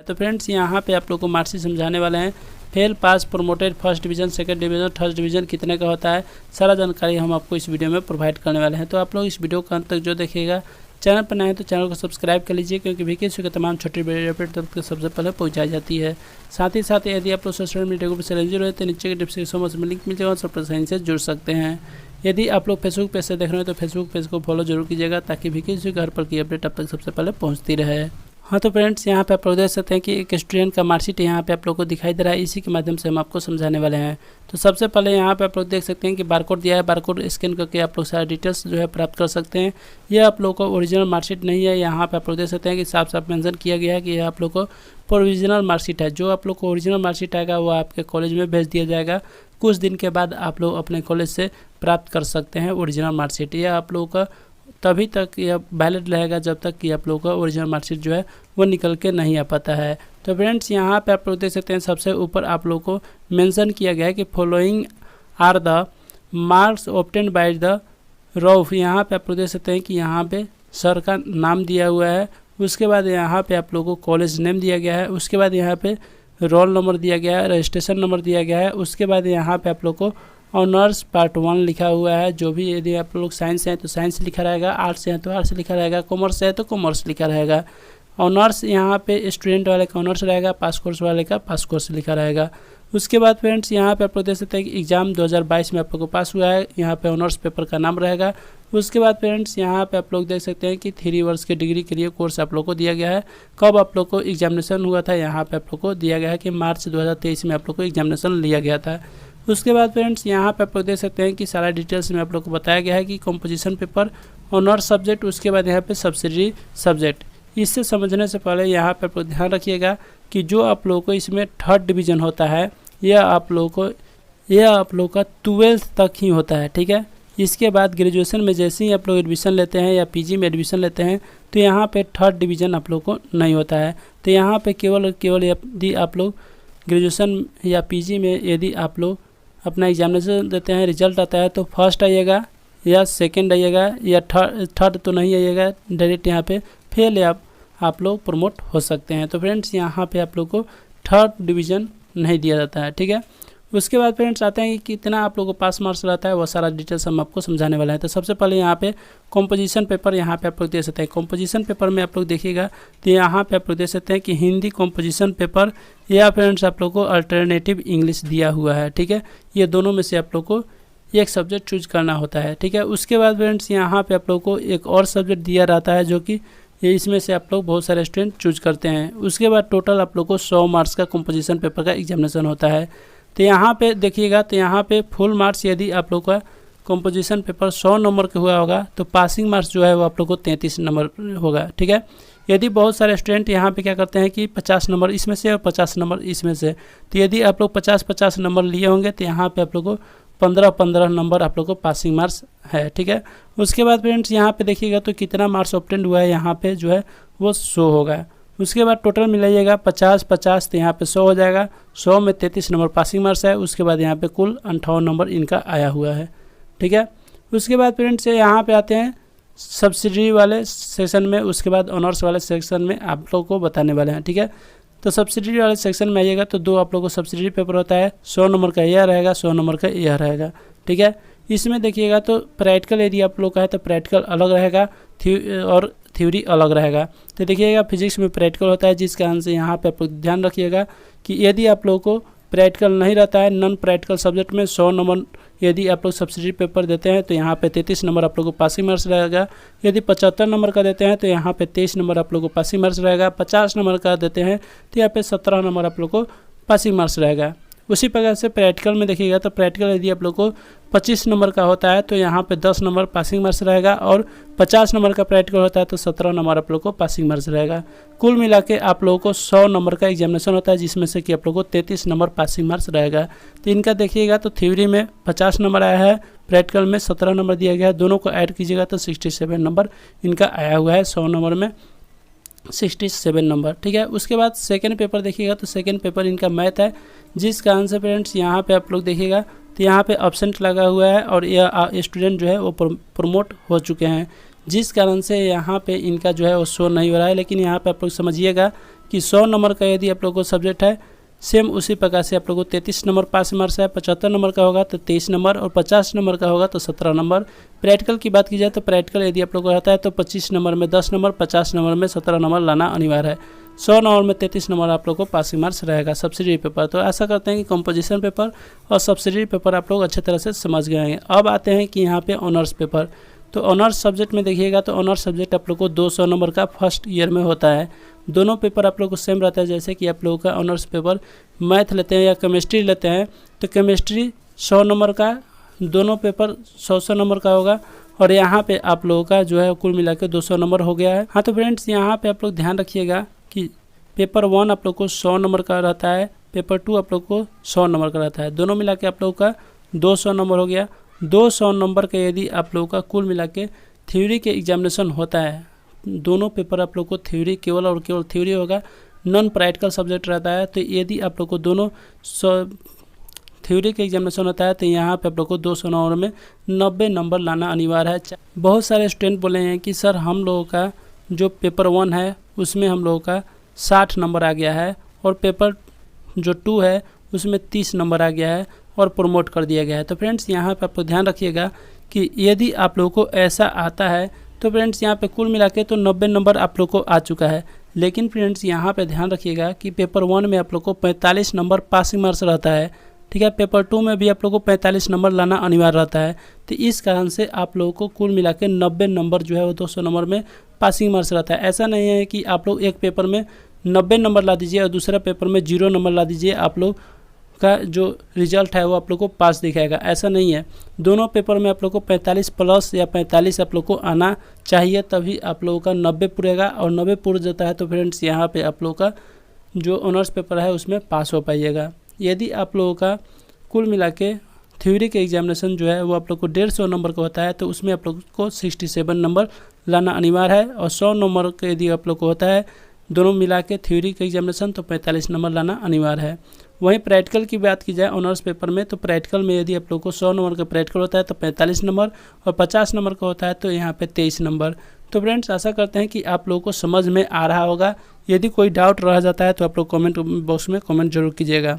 तो फ्रेंड्स यहाँ पे आप लोग को मार्कशीट समझाने वाले हैं। Fail, pass, promoted, first division, second division, third division कितने का होता है, सारा जानकारी हम आपको इस वीडियो में प्रोवाइड करने वाले हैं। तो आप लोग इस वीडियो का अंत तक जो देखिएगा, चैनल पर नए हैं तो चैनल को सब्सक्राइब कर लीजिए, क्योंकि वीकेसी के तमाम छोटी बड़ी अपडेट तक सबसे पहले पहुंचाई जाती है। साथ ही साथ यदि आप लोग सोशल मीडिया ग्रुप से रजिस्टर हो तो नीचे के डिस्क्रिप्शन बॉक्स में लिंक मिल जाएगा, सब पर से जुड़ सकते हैं। यदि आप लोग फेसबुक पेज से देख रहे हैं तो फेसबुक पेज को फॉलो जरूर कीजिएगा, ताकि वीकेसी के घर पर की अपडेट आप तक सबसे पहले पहुँचती रहे। हाँ तो फ्रेंड्स, यहाँ पे आप लोग देख सकते हैं कि एक स्टूडेंट का मार्कशीट यहाँ पे आप लोग को दिखाई दे रहा है। इसी के माध्यम से हम आपको समझाने वाले हैं। तो सबसे पहले यहाँ पे आप लोग देख सकते हैं कि बारकोड दिया है। बारकोड स्कैन करके आप लोग सारे डिटेल्स जो है प्राप्त कर सकते हैं। यह आप लोग को ओरिजिनल मार्कशीट नहीं है। यहाँ पे आप लोग देख सकते हैं कि साफ साफ मेंशन किया गया है कि यह आप लोग को प्रोविजनल मार्कशीट है। जो आप लोग को ओरिजिनल मार्कशीट आएगा वो आपके कॉलेज में भेज दिया जाएगा। कुछ दिन के बाद आप लोग अपने कॉलेज से प्राप्त कर सकते हैं ओरिजिनल मार्कशीट। यह आप लोगों का तभी तक यह वैलिड रहेगा जब तक कि आप लोगों का ओरिजिनल मार्कशीट जो है वो निकल के नहीं आ पाता है। तो फ्रेंड्स, यहाँ पे आप लोग देख सकते हैं सबसे ऊपर आप लोग को मेंशन किया गया है कि following are the marks obtained by the rough. यहाँ पे आप लोग देख सकते हैं कि यहाँ पे सर का नाम दिया हुआ है। उसके बाद यहाँ पे आप लोगों को कॉलेज नेम दिया गया है। उसके बाद यहाँ पे रोल नंबर दिया गया है, रजिस्ट्रेशन नंबर दिया गया है। उसके बाद यहाँ पे आप लोग को ऑनर्स पार्ट 1 लिखा हुआ है। जो भी यदि आप लोग साइंस हैं तो साइंस लिखा रहेगा, आर्ट्स हैं तो आर्ट्स लिखा रहेगा, कॉमर्स है तो कॉमर्स लिखा रहेगा। ऑनर्स यहाँ पे स्टूडेंट वाले का ऑनर्स रहेगा, पास कोर्स वाले का पास कोर्स लिखा रहेगा। उसके बाद फ्रेंड्स, यहाँ पे आप लोग देख सकते हैं कि एग्जाम 2022 में आप लोग को पास हुआ है। यहाँ पे ऑनर्स पेपर का नाम रहेगा। उसके बाद फ्रेंड्स, यहाँ पे आप लोग देख सकते हैं कि 3 वर्ष के डिग्री के लिए कोर्स आप लोग को दिया गया है। कब आप लोग को एग्जामिनेशन हुआ था, यहाँ पे आप लोग को दिया गया है कि मार्च 2023 में आप लोग को एग्जामिनेशन लिया गया था। उसके बाद फ्रेंड्स, यहाँ पे आप लोग देख सकते हैं कि सारा डिटेल्स में आप लोग को बताया गया है कि कंपोजिशन पेपर, ऑनर्स सब्जेक्ट, उसके बाद यहाँ पे सब्सिडरी सब्जेक्ट। इससे समझने से पहले यहाँ पे आप लोग ध्यान रखिएगा कि जो आप लोगों को इसमें थर्ड डिवीज़न होता है यह आप लोगों का 12th तक ही होता है, ठीक है। इसके बाद ग्रेजुएशन में जैसे ही आप लोग एडमिशन लेते हैं या पीजी में एडमिशन लेते हैं तो यहाँ पे थर्ड डिवीज़न आप लोग को नहीं होता है। तो यहाँ पे केवल यदि आप लोग ग्रेजुएशन या पीजी में यदि आप लोग अपना एग्जामिनेशन देते हैं, रिजल्ट आता है तो फर्स्ट आइएगा या सेकंड आइएगा या थर्ड तो नहीं आइएगा, डायरेक्ट यहाँ पे फेल या आप लोग प्रमोट हो सकते हैं। तो फ्रेंड्स, यहाँ पे आप लोग को थर्ड डिवीज़न नहीं दिया जाता है, ठीक है। उसके बाद फ्रेंड्स आते हैं कि कितना आप लोगों को पास मार्क्स रहता है, वो सारा डिटेल्स हम आपको समझाने वाले हैं। तो सबसे पहले यहाँ पे कंपोजिशन पेपर यहाँ पे आप लोग देख सकते हैं। कंपोजिशन पेपर में आप लोग देखिएगा तो यहाँ पे आप लोग देख सकते हैं कि हिंदी कंपोजिशन पेपर या फ्रेंड्स आप लोग को अल्टरनेटिव इंग्लिश दिया हुआ है, ठीक है। ये दोनों में से आप लोग को एक सब्जेक्ट चूज करना होता है, ठीक है। उसके बाद फ्रेंड्स यहाँ पे आप लोग को एक और सब्जेक्ट दिया रहता है, जो कि इसमें से आप लोग बहुत सारे स्टूडेंट चूज करते हैं। उसके बाद टोटल आप लोग को 100 मार्क्स का कंपोजिशन पेपर का एग्जामिनेशन होता है। तो यहाँ पे देखिएगा तो यहाँ पे फुल मार्क्स यदि आप लोग का कंपोजिशन पेपर 100 नंबर का हुआ होगा तो पासिंग मार्क्स जो है वो आप लोग को 33 नंबर होगा, ठीक है। यदि बहुत सारे स्टूडेंट यहाँ पे क्या करते हैं कि 50 नंबर इसमें से और 50 नंबर इसमें से, तो यदि आप लोग 50-50 नंबर लिए होंगे तो यहाँ पे आप लोग को 15-15 नंबर आप लोग को पासिंग मार्क्स है, ठीक है। उसके बाद फ्रेंड्स यहाँ पे देखिएगा तो कितना मार्क्स ऑब्टेन्ड हुआ है यहाँ पे जो है वो 100 होगा। उसके बाद टोटल मिलाइएगा 50-50 तो यहाँ पे 100 हो जाएगा। 100 में 33 नंबर पासिंग मार्क्स है। उसके बाद यहाँ पे कुल 58 नंबर इनका आया हुआ है, ठीक है। उसके बाद फ्रेंड्स यहाँ पे आते हैं सब्सिडरी वाले सेक्शन में। उसके बाद ऑनर्स वाले सेक्शन में आप लोग को बताने वाले हैं, ठीक है। तो सब्सिडरी वाले सेक्शन में आइएगा तो 2 आप लोग को सब्सिडरी पेपर होता है। 100 नंबर का यह रहेगा, 100 नंबर का यह रहेगा, ठीक है। इसमें देखिएगा तो प्रैक्टिकल यदि आप लोग का है तो प्रैक्टिकल अलग रहेगा और थ्योरी अलग रहेगा। तो देखिएगा फिजिक्स में प्रैक्टिकल होता है, जिस कारण से यहाँ पे आप लोग ध्यान रखिएगा कि यदि आप लोगों को प्रैक्टिकल नहीं रहता है, नॉन प्रैक्टिकल सब्जेक्ट में 100 नंबर यदि आप लोग सब्सिडरी पेपर देते हैं तो यहाँ पे 33 नंबर आप लोग को पासिंग मार्क्स रहेगा। यदि 75 नंबर का देते हैं तो यहाँ पे 23 नंबर आप लोग को पासिंग मार्क्स रहेगा। 50 नंबर का देते हैं तो यहाँ पे 17 नंबर आप लोग को पासिंग मार्क्स रहेगा। उसी प्रकार से प्रैक्टिकल में देखिएगा तो प्रैक्टिकल यदि आप लोग को 25 नंबर का होता है तो यहाँ पे 10 नंबर पासिंग मार्क्स रहेगा, और 50 नंबर का प्रैक्टिकल होता है तो 17 नंबर आप लोग को पासिंग मार्क्स रहेगा। कुल मिला के आप लोगों को 100 नंबर का एग्जामिनेशन होता है, जिसमें से कि आप लोग को 33 नंबर पासिंग मार्क्स रहेगा। तो इनका देखिएगा तो थ्योरी में 50 नंबर आया है, प्रैक्टिकल में 17 नंबर दिया गया है। दोनों को ऐड कीजिएगा तो 67 नंबर इनका आया हुआ है। 100 नंबर में 67 नंबर, ठीक है। उसके बाद सेकंड पेपर देखिएगा तो सेकंड पेपर इनका मैथ है, जिस कारण से फ्रेंड्स यहाँ पे आप लोग देखिएगा तो यहाँ पे एब्सेंट लगा हुआ है और यह स्टूडेंट जो है वो प्रमोट हो चुके हैं। जिस कारण से यहाँ पे इनका जो है वो शो नहीं हो रहा है। लेकिन यहाँ पे आप लोग समझिएगा कि 100 नंबर का यदि आप लोग को सब्जेक्ट है, सेम उसी प्रकार से आप लोग को 33 नंबर पासिंग मार्क्स है। 75 नंबर का होगा तो 23 नंबर और 50 नंबर का होगा तो 17 नंबर। प्रैक्टिकल की बात की जाए तो प्रैक्टिकल यदि आप लोग को रहता है तो 25 नंबर में 10 नंबर, 50 नंबर में 17 नंबर लाना अनिवार्य है। 100 नंबर में 33 नंबर आप लोग को पासिंग मार्क्स रहेगा सब्सिडी पेपर। तो ऐसा करते हैं कि कंपोजिशन पेपर और सब्सिडी पेपर आप लोग अच्छे तरह से समझ गए हैं। अब आते हैं कि यहाँ पे ऑनर्स पेपर। तो ऑनर्स सब्जेक्ट में देखिएगा तो ऑनर्स सब्जेक्ट आप लोग को 200 नंबर का फर्स्ट ईयर में होता है। दोनों पेपर आप लोग को सेम रहता है। जैसे कि आप लोगों का ऑनर्स पेपर मैथ लेते हैं या केमिस्ट्री लेते हैं तो केमिस्ट्री 100 नंबर का, दोनों पेपर 100 नंबर का होगा। और यहाँ पे आप लोगों का जो है कुल मिला के 200 नंबर हो गया है। हाँ तो फ्रेंड्स यहाँ पे आप लोग ध्यान रखिएगा कि पेपर 1 आप लोग को 100 नंबर का रहता है, पेपर 2 आप लोग को 100 नंबर का रहता है। दोनों मिला के आप लोगों का 200 नंबर हो गया। 200 नंबर का यदि आप लोगों का कुल मिला के थ्योरी के एग्जामिनेशन होता है, दोनों पेपर आप लोग को थ्योरी केवल और केवल थ्योरी होगा, नॉन प्रैक्टिकल सब्जेक्ट रहता है। तो यदि आप लोग को दोनों थ्योरी के एग्जामिनेशन होता है तो यहाँ पे आप लोग को 200 नंबर में 90 नंबर लाना अनिवार्य है। बहुत सारे स्टूडेंट बोले हैं कि सर हम लोगों का जो पेपर 1 है उसमें हम लोगों का 60 नंबर आ गया है और पेपर जो 2 है उसमें 30 नंबर आ गया है और प्रमोट कर दिया गया है। तो फ्रेंड्स यहाँ पे आप लोग ध्यान रखिएगा कि यदि आप लोगों को ऐसा आता है तो फ्रेंड्स यहाँ पे कुल मिला के तो 90 नंबर आप लोग को आ चुका है। लेकिन फ्रेंड्स यहाँ पे ध्यान रखिएगा कि पेपर 1 में आप लोग को 45 नंबर पासिंग मार्क्स रहता है, ठीक है। पेपर 2 में भी आप लोग को 45 नंबर लाना अनिवार्य रहता है। तो इस कारण से आप लोगों को कुल मिला के 90 नंबर जो है वो 200 नंबर में पासिंग मार्क्स रहता है। ऐसा नहीं है कि आप लोग एक पेपर में 90 नंबर ला दीजिए और दूसरा पेपर में 0 नंबर ला दीजिए, आप लोग का जो रिजल्ट है वो आप लोग को पास दिखाएगा, ऐसा नहीं है। दोनों पेपर में आप लोग को 45 प्लस या 45 आप लोग को आना चाहिए, तभी आप लोगों का 90 पूरेगा। और 90 पूर जाता है तो फ्रेंड्स यहाँ पे आप लोगों का जो ऑनर्स पेपर है उसमें पास हो पाइएगा। यदि आप लोगों का कुल मिला के थ्योरी के एग्जामिनेशन जो है वो आप लोग को 150 नंबर का होता है तो उसमें आप लोग को 67 नंबर लाना अनिवार्य है। और 100 नंबर का यदि आप लोग को होता है दोनों मिला के थ्योरी के एग्जामिनेशन तो 45 नंबर लाना अनिवार्य है। वहीं प्रैक्टिकल की बात की जाए ऑनर्स पेपर में तो प्रैक्टिकल में यदि आप लोग को 100 नंबर का प्रैक्टिकल होता है तो 45 नंबर और 50 नंबर का होता है तो यहाँ पे 23 नंबर। तो फ्रेंड्स आशा करते हैं कि आप लोगों को समझ में आ रहा होगा। यदि कोई डाउट रह जाता है तो आप लोग कमेंट बॉक्स में कमेंट जरूर कीजिएगा,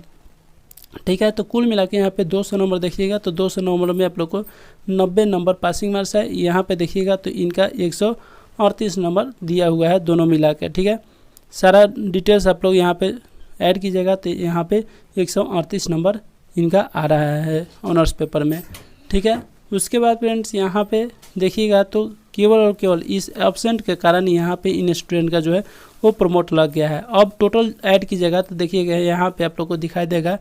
ठीक है। तो कुल मिला के यहाँ पे 200 नंबर देखिएगा तो 200 नंबर में आप लोग को 90 नंबर पासिंग मार्क्स है। यहाँ पे देखिएगा तो इनका 138 नंबर दिया हुआ है दोनों मिला के, ठीक है। सारा डिटेल्स आप लोग यहाँ पे ऐड कीजिएगा तो यहाँ पे 138 नंबर इनका आ रहा है ऑनर्स पेपर में, ठीक है। उसके बाद फ्रेंड्स यहाँ पे देखिएगा तो केवल और केवल इस एब्सेंट के कारण यहाँ पे इन स्टूडेंट का जो है वो प्रमोट लग गया है। अब टोटल ऐड कीजिएगा तो देखिएगा यहाँ पे आप लोग को दिखाई देगा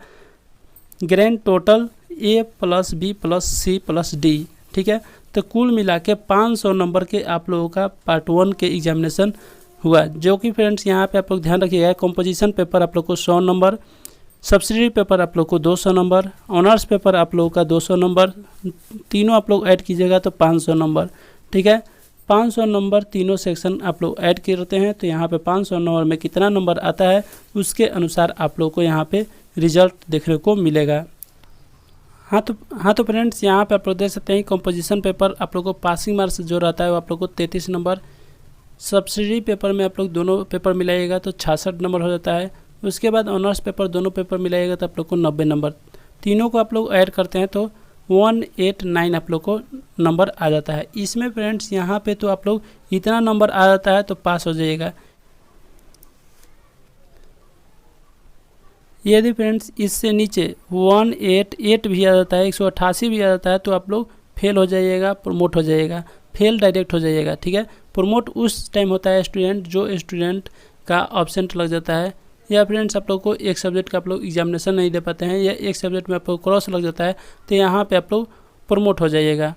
ग्रैंड टोटल A+B+C+D, ठीक है। तो कुल मिला के 500 नंबर के आप लोगों का पार्ट 1 के एग्जामिनेशन हुआ, जो कि फ्रेंड्स यहाँ पे आप लोग ध्यान रखिएगा कंपोजिशन पेपर आप लोग को 100 नंबर, सब्सिडी पेपर आप लोग को 200 नंबर, ऑनर्स पेपर आप लोगों का 200 नंबर, तीनों आप लोग ऐड कीजिएगा तो 500 नंबर, ठीक है। 500 नंबर तीनों सेक्शन आप लोग ऐड करते हैं तो यहाँ पे 500 नंबर में कितना नंबर आता है उसके अनुसार आप लोग को यहाँ पे रिजल्ट देखने को मिलेगा। हाँ तो फ्रेंड्स यहाँ पे आप लोग देख सकते हैं कंपोजिशन पेपर आप लोग को पासिंग मार्क्स जो रहता है वो आप लोग को 33 नंबर, सब्सिडी पेपर में आप लोग दोनों पेपर मिलाइएगा तो 66 नंबर हो जाता है। उसके बाद ऑनर्स पेपर दोनों पेपर मिलाइएगा तो आप लोग को 90 नंबर, तीनों को आप लोग ऐड करते हैं तो 189 आप लोग को नंबर आ जाता है। इसमें फ्रेंड्स यहाँ पे तो आप लोग इतना नंबर आ जाता है तो पास हो जाइएगा। यदि फ्रेंड्स इससे नीचे 188 भी आ जाता है, 188 भी आ जाता है तो आप लोग फेल हो जाइएगा, प्रमोट हो जाइएगा, फेल डायरेक्ट हो जाइएगा, ठीक है। प्रमोट उस टाइम होता है स्टूडेंट जो स्टूडेंट का ऑब्सेंट लग जाता है या फ्रेंड्स आप लोग को एक सब्जेक्ट का आप लोग एग्जामिनेशन नहीं दे पाते हैं या एक सब्जेक्ट में आप लोग क्रॉस लग जाता है तो यहाँ पे आप लोग प्रमोट हो जाइएगा।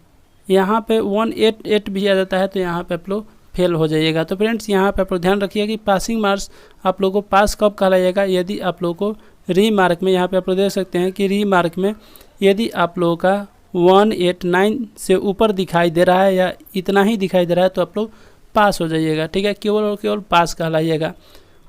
यहाँ पे 188 भी आ जाता है तो यहाँ पे आप लोग फेल हो जाइएगा। तो फ्रेंड्स यहाँ पे आप लोग ध्यान रखिएगा कि पासिंग मार्क्स आप लोग को पास कब कहलाइएगा, यदि आप लोग को री मार्क में, यहाँ पे आप लोग देख सकते हैं कि री मार्क में यदि आप लोगों का 189 से ऊपर दिखाई दे रहा है या इतना ही दिखाई दे रहा है तो आप लोग पास हो जाइएगा, ठीक है। केवल और केवल पास कहलाइएगा।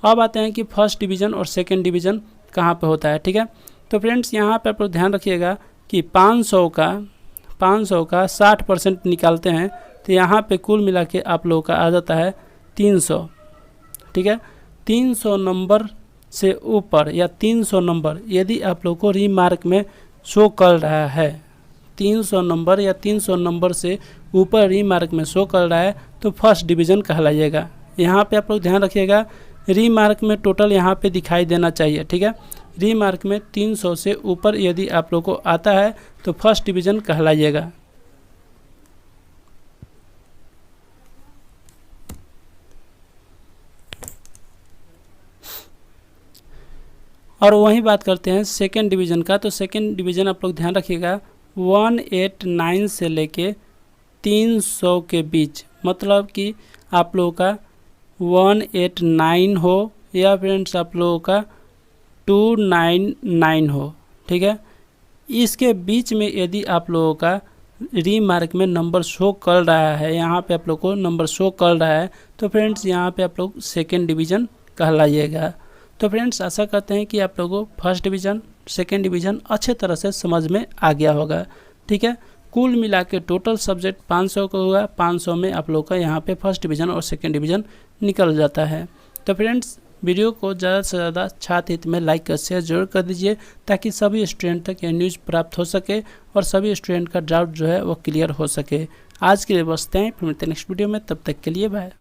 अब आते हैं कि फर्स्ट डिवीज़न और सेकंड डिवीज़न कहाँ पे होता है, ठीक है। तो फ्रेंड्स यहाँ पे आप लोग ध्यान रखिएगा कि 500 का 60% निकालते हैं तो यहाँ पे कुल मिला के आप लोगों का आ जाता है 300। ठीक है, 300 नंबर से ऊपर या 300 नंबर यदि आप लोग को रीमार्क में शो कर रहा है, 300 नंबर या 300 नंबर से ऊपर रीमार्क में शो कर रहा है तो फर्स्ट डिवीज़न कहलाइएगा। यहाँ पे आप लोग ध्यान रखिएगा, रीमार्क में टोटल यहाँ पे दिखाई देना चाहिए। ठीक है, रीमार्क में 300 से ऊपर यदि आप लोग को आता है तो फर्स्ट डिवीज़न कहलाइएगा। और वहीं बात करते हैं सेकेंड डिवीज़न का। तो सेकेंड डिवीज़न आप लोग ध्यान रखिएगा 189 से लेके 300 के बीच, मतलब कि आप लोगों का 189 हो या फ्रेंड्स आप लोगों का 299 हो। ठीक है, इसके बीच में यदि आप लोगों का रीमार्क में नंबर शो कर रहा है, यहाँ पे आप लोग को नंबर शो कर रहा है तो फ्रेंड्स यहाँ पे आप लोग सेकेंड डिवीज़न कहलाइएगा। तो फ्रेंड्स आशा करते हैं कि आप लोगों को फर्स्ट डिवीज़न सेकेंड डिवीज़न अच्छे तरह से समझ में आ गया होगा। ठीक है, कुल मिला के टोटल सब्जेक्ट 500 का होगा, 500 में आप लोग का यहाँ पे फर्स्ट डिवीज़न और सेकेंड डिवीज़न निकल जाता है। तो फ्रेंड्स वीडियो को ज़्यादा से ज़्यादा छात्र हित में लाइक और शेयर जरूर कर दीजिए ताकि सभी स्टूडेंट तक यह न्यूज़ प्राप्त हो सके और सभी स्टूडेंट का डाउट जो है वो क्लियर हो सके। आज के लिए बस इतना ही, फिर मिलते हैं नेक्स्ट वीडियो में, तब तक के लिए बाय।